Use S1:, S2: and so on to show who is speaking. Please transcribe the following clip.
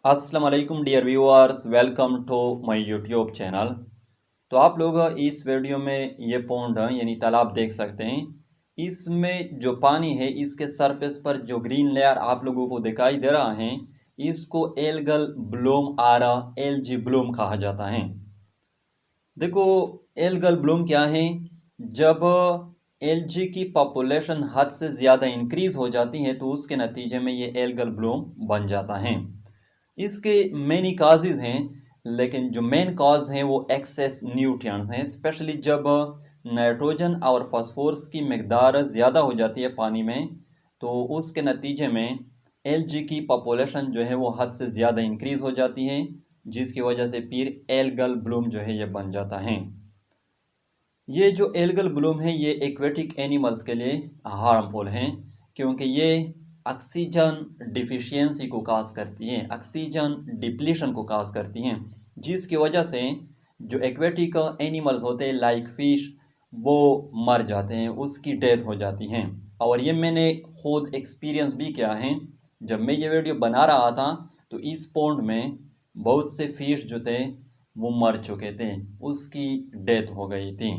S1: अस्सलाम वालेकुम dear viewers, welcome to my YouTube channel. तो आप लोग इस वीडियो में ये पॉन्ड यानी तालाब देख सकते हैं। इसमें जो पानी है इसके सरफेस पर जो ग्रीन लेयर आप लोगों को दिखाई दे रहा है, इसको algal bloom or algae bloom कहा जाता है। देखो, एल्गल ब्लूम क्या है? जब एलजी की पॉपुलेशन हद से ज़्यादा इंक्रीज हो जाती है तो उसके नतीजे में ये एल्गल ब्लूम बन जाता है। इसके मेनी काजेज हैं, लेकिन जो मेन कॉज हैं वो एक्सेस न्यूट्रिएंट्स हैं। स्पेशली जब नाइट्रोजन और फास्फोरस की मकदार ज़्यादा हो जाती है पानी में, तो उसके नतीजे में एलजी की पॉपुलेशन जो है वो हद से ज़्यादा इंक्रीज हो जाती है, जिसकी वजह से फिर एल्गल ब्लूम जो है ये बन जाता है। ये जो एल्गल ब्लूम है ये एक्वेटिक एनिमल्स के लिए हार्मफुल हैं, क्योंकि ये ऑक्सीजन डिफिशियंसी को काज करती हैं, ऑक्सीजन डिप्लीशन को काज करती हैं, जिसकी वजह से जो एक्वेटिक एनिमल्स होते हैं लाइक फिश, वो मर जाते हैं, उसकी डेथ हो जाती हैं। और ये मैंने खुद एक्सपीरियंस भी किया है। जब मैं ये वीडियो बना रहा था तो इस पॉन्ड में बहुत से फिश जो थे वो मर चुके थे, उसकी डेथ हो गई थी।